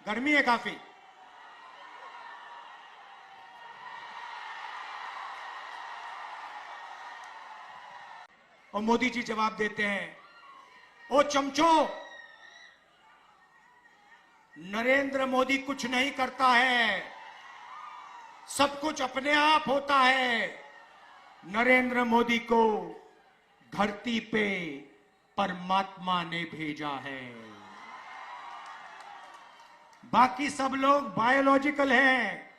गर्मी है काफी। और मोदी जी जवाब देते हैं, ओ चमचो, नरेंद्र मोदी कुछ नहीं करता है, सब कुछ अपने आप होता है। नरेंद्र मोदी को धरती पे परमात्मा ने भेजा है, बाकी सब लोग बायोलॉजिकल हैं,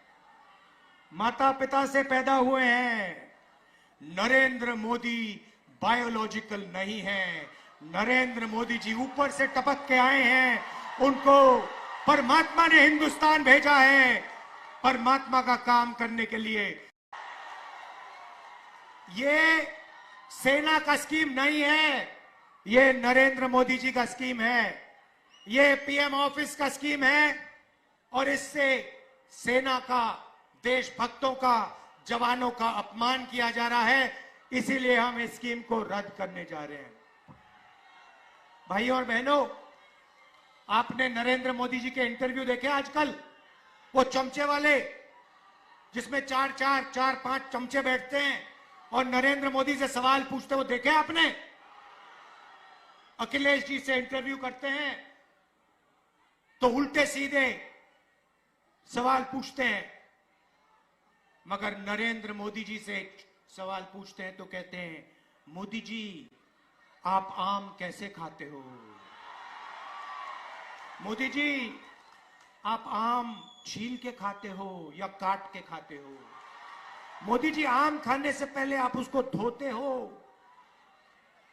माता पिता से पैदा हुए हैं। नरेंद्र मोदी बायोलॉजिकल नहीं है। नरेंद्र मोदी जी ऊपर से टपक के आए हैं, उनको परमात्मा ने हिंदुस्तान भेजा है परमात्मा का काम करने के लिए। ये सेना का स्कीम नहीं है, ये नरेंद्र मोदी जी का स्कीम है, ये पीएम ऑफिस का स्कीम है। और इससे सेना का, देशभक्तों का, जवानों का अपमान किया जा रहा है, इसीलिए हम इस स्कीम को रद्द करने जा रहे हैं। भाइयों और बहनों, आपने नरेंद्र मोदी जी के इंटरव्यू देखे आजकल, वो चमचे वाले जिसमें चार पांच चमचे बैठते हैं और नरेंद्र मोदी से सवाल पूछते, वो देखे आपने? अखिलेश जी से इंटरव्यू करते हैं तो उल्टे सीधे सवाल पूछते हैं, मगर नरेंद्र मोदी जी से सवाल पूछते हैं तो कहते हैं, मोदी जी आप आम कैसे खाते हो? मोदी जी आप आम छील के खाते हो या काट के खाते हो? मोदी जी आम खाने से पहले आप उसको धोते हो?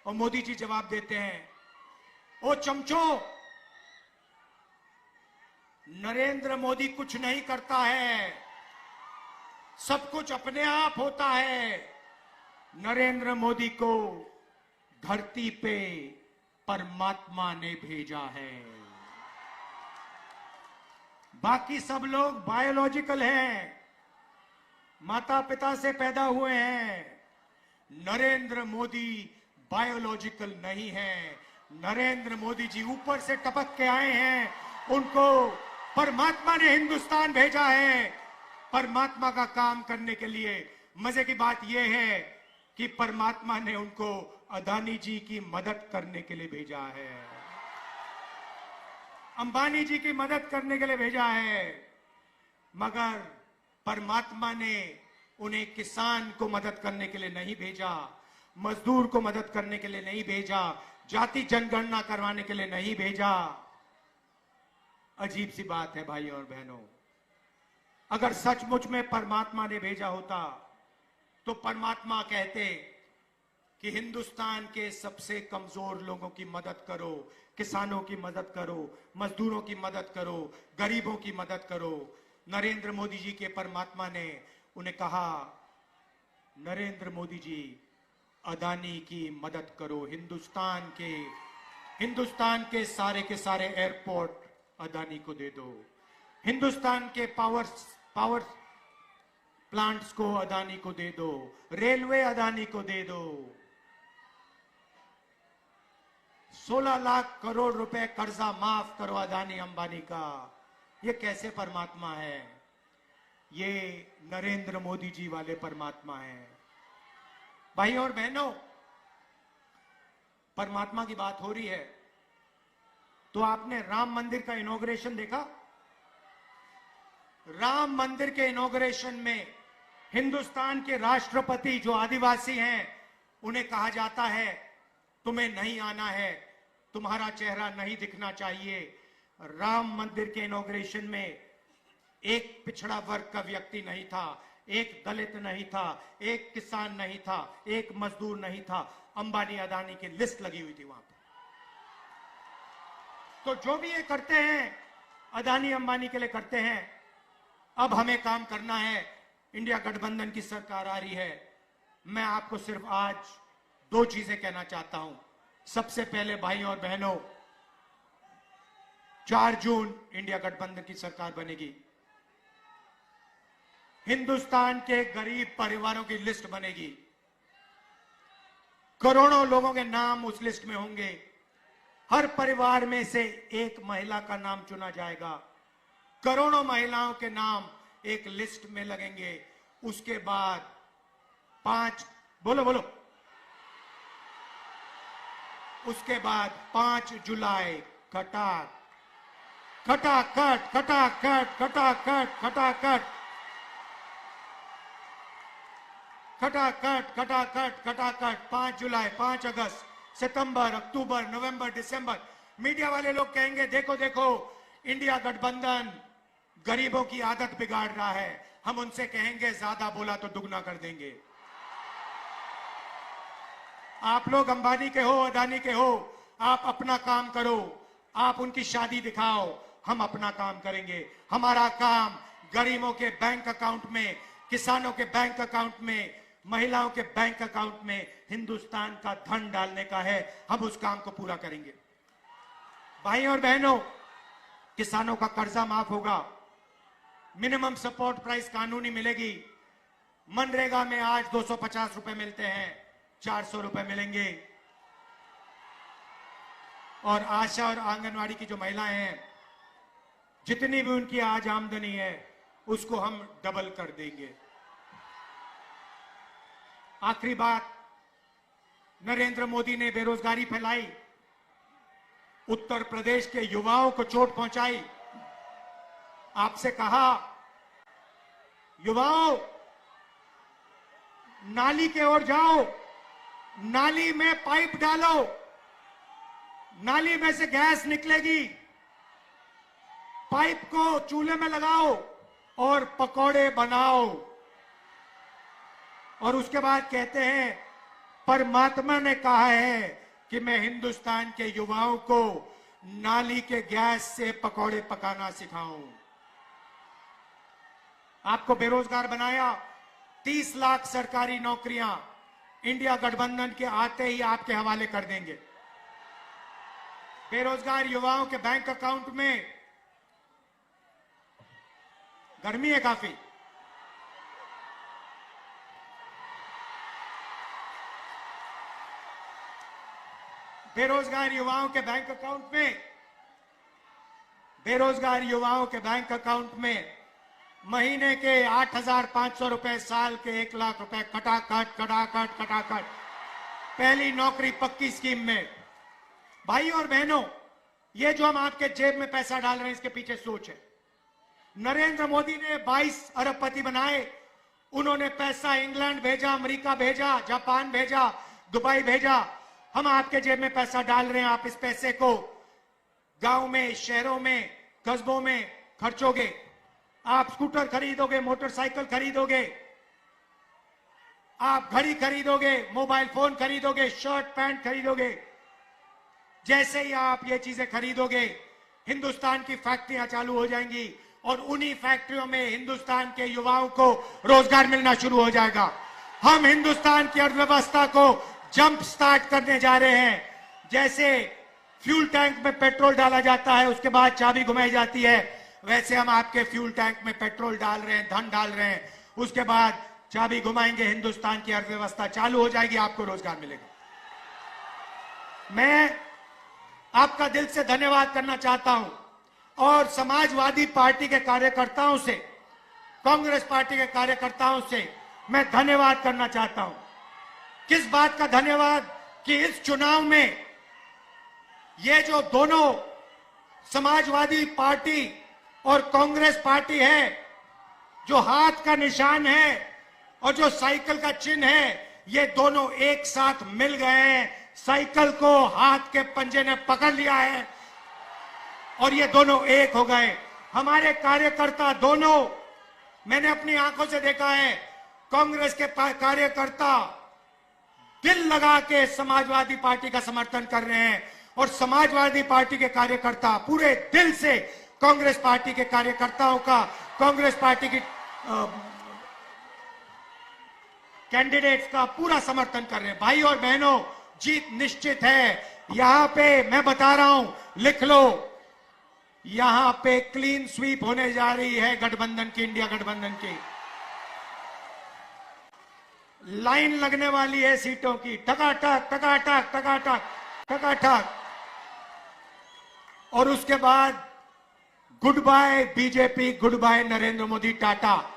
और मोदी जी जवाब देते हैं, ओ चमचो, नरेंद्र मोदी कुछ नहीं करता है, सब कुछ अपने आप होता है। नरेंद्र मोदी को धरती पे परमात्मा ने भेजा है, बाकी सब लोग बायोलॉजिकल हैं, माता पिता से पैदा हुए हैं। नरेंद्र मोदी बायोलॉजिकल नहीं है। नरेंद्र मोदी जी ऊपर से टपक के आए हैं, उनको परमात्मा ने हिंदुस्तान भेजा है परमात्मा का काम करने के लिए। मजे की बात यह है कि परमात्मा ने उनको अदानी जी की मदद करने के लिए भेजा है, अंबानी जी की मदद करने के लिए भेजा है, मगर परमात्मा ने उन्हें किसान को मदद करने के लिए नहीं भेजा, मजदूर को मदद करने के लिए नहीं भेजा, जाति जनगणना करवाने के लिए नहीं भेजा। अजीब सी बात है भाइयों और बहनों, अगर सचमुच में परमात्मा ने भेजा होता तो परमात्मा कहते कि हिंदुस्तान के सबसे कमजोर लोगों की मदद करो, किसानों की मदद करो, मजदूरों की मदद करो, गरीबों की मदद करो। नरेंद्र मोदी जी के परमात्मा ने उन्हें कहा, नरेंद्र मोदी जी अदानी की मदद करो, हिंदुस्तान के सारे एयरपोर्ट अदानी को दे दो, हिंदुस्तान के पावर प्लांट्स को अदानी को दे दो, रेलवे अदानी को दे दो। 16 लाख करोड़ रुपए कर्जा माफ करो अदानी अंबानी का। ये कैसे परमात्मा है? ये नरेंद्र मोदी जी वाले परमात्मा है। भाइयों और बहनों, परमात्मा की बात हो रही है तो आपने राम मंदिर का इनॉग्रेशन देखा? राम मंदिर के इनॉग्रेशन में हिंदुस्तान के राष्ट्रपति जो आदिवासी हैं, उन्हें कहा जाता है तुम्हें नहीं आना है, तुम्हारा चेहरा नहीं दिखना चाहिए। राम मंदिर के इनॉग्रेशन में एक पिछड़ा वर्ग का व्यक्ति नहीं था, एक दलित नहीं था, एक किसान नहीं था, एक मजदूर नहीं था, अंबानी अदानी की लिस्ट लगी हुई थी वहां पर। तो जो भी ये करते हैं अदानी अंबानी के लिए करते हैं। अब हमें काम करना है, इंडिया गठबंधन की सरकार आ रही है। मैं आपको सिर्फ आज 2 चीजें कहना चाहता हूं। सबसे पहले भाइयों और बहनों, 4 जून इंडिया गठबंधन की सरकार बनेगी, हिंदुस्तान के गरीब परिवारों की लिस्ट बनेगी, करोड़ों लोगों के नाम उस लिस्ट में होंगे, हर परिवार में से एक महिला का नाम चुना जाएगा, करोड़ों महिलाओं के नाम एक लिस्ट में लगेंगे। उसके बाद 5 जुलाई खटाखट खटाखट खटाखट खटाखट खटाखट खटाखट खटाखट खटाखट 5 जुलाई, 5 अगस्त, सितंबर, अक्टूबर, नवंबर, दिसंबर। मीडिया वाले लोग कहेंगे देखो देखो इंडिया गठबंधन गरीबों की आदत बिगाड़ रहा है। हम उनसे कहेंगे ज्यादा बोला तो दुगना कर देंगे। आप लोग अंबानी के हो, अदानी के हो, आप अपना काम करो, आप उनकी शादी दिखाओ, हम अपना काम करेंगे। हमारा काम गरीबों के बैंक अकाउंट में, किसानों के बैंक अकाउंट में, महिलाओं के बैंक अकाउंट में हिंदुस्तान का धन डालने का है। हम उस काम को पूरा करेंगे। भाई और बहनों, किसानों का कर्जा माफ होगा, मिनिमम सपोर्ट प्राइस कानूनी मिलेगी। मनरेगा में आज 250 रुपए मिलते हैं, 400 रुपए मिलेंगे। और आशा और आंगनवाड़ी की जो महिलाएं हैं, जितनी भी उनकी आज आमदनी है उसको हम डबल कर देंगे। आखिरी बात, नरेंद्र मोदी ने बेरोजगारी फैलाई, उत्तर प्रदेश के युवाओं को चोट पहुंचाई। आपसे कहा, युवाओं नाली के ओर जाओ, नाली में पाइप डालो, नाली में से गैस निकलेगी, पाइप को चूल्हे में लगाओ और पकौड़े बनाओ। और उसके बाद कहते हैं परमात्मा ने कहा है कि मैं हिंदुस्तान के युवाओं को नाली के गैस से पकौड़े पकाना सिखाऊं। आपको बेरोजगार बनाया, 30 लाख सरकारी नौकरियां इंडिया गठबंधन के आते ही आपके हवाले कर देंगे। बेरोजगार युवाओं के बैंक अकाउंट में, गर्मी है काफी, बेरोजगार युवाओं के बैंक अकाउंट में, बेरोजगार युवाओं के बैंक अकाउंट में महीने के 8,500 रुपए, साल के 1 लाख रुपए, खटाखट खटाखट खटाखट, पहली नौकरी पक्की स्कीम में। भाई और बहनों, ये जो हम आपके जेब में पैसा डाल रहे हैं इसके पीछे सोच है। नरेंद्र मोदी ने 22 अरबपति बनाए, उन्होंने पैसा इंग्लैंड भेजा, अमेरिका भेजा, जापान भेजा, दुबई भेजा। हम आपके जेब में पैसा डाल रहे हैं, आप इस पैसे को गांव में, शहरों में, कस्बों में खर्चोगे। आप स्कूटर खरीदोगे, मोटरसाइकिल खरीदोगे, आप घड़ी खरीदोगे, मोबाइल फोन खरीदोगे, शर्ट पैंट खरीदोगे। जैसे ही आप ये चीजें खरीदोगे, हिंदुस्तान की फैक्ट्रियां चालू हो जाएंगी और उन्हीं फैक्ट्रियों में हिंदुस्तान के युवाओं को रोजगार मिलना शुरू हो जाएगा। हम हिंदुस्तान की अर्थव्यवस्था को जंप स्टार्ट करने जा रहे हैं। जैसे फ्यूल टैंक में पेट्रोल डाला जाता है, उसके बाद चाबी घुमाई जाती है, वैसे हम आपके फ्यूल टैंक में पेट्रोल डाल रहे हैं, धन डाल रहे हैं। उसके बाद चाबी घुमाएंगे, हिंदुस्तान की अर्थव्यवस्था चालू हो जाएगी, आपको रोजगार मिलेगा। मैं आपका दिल से धन्यवाद करना चाहता हूं और समाजवादी पार्टी के कार्यकर्ताओं से, कांग्रेस पार्टी के कार्यकर्ताओं से मैं धन्यवाद करना चाहता हूं। किस बात का धन्यवाद कि इस चुनाव में ये जो दोनों समाजवादी पार्टी और कांग्रेस पार्टी है, जो हाथ का निशान है और जो साइकिल का चिन्ह है, ये दोनों एक साथ मिल गए हैं। साइकिल को हाथ के पंजे ने पकड़ लिया है और ये दोनों एक हो गए। हमारे कार्यकर्ता दोनों, मैंने अपनी आंखों से देखा है, कांग्रेस के कार्यकर्ता दिल लगा के समाजवादी पार्टी का समर्थन कर रहे हैं और समाजवादी पार्टी के कार्यकर्ता पूरे दिल से कांग्रेस पार्टी के कार्यकर्ताओं का, कांग्रेस पार्टी की कैंडिडेट्स का पूरा समर्थन कर रहे हैं। भाई और बहनों, जीत निश्चित है। यहां पे मैं बता रहा हूं, लिख लो, यहां पे क्लीन स्वीप होने जा रही है गठबंधन की, इंडिया गठबंधन की। लाइन लगने वाली है सीटों की, टकाटक टकाटक टकाटक टकाटक। और उसके बाद good bye BJP, good bye Narendra Modi, Tata.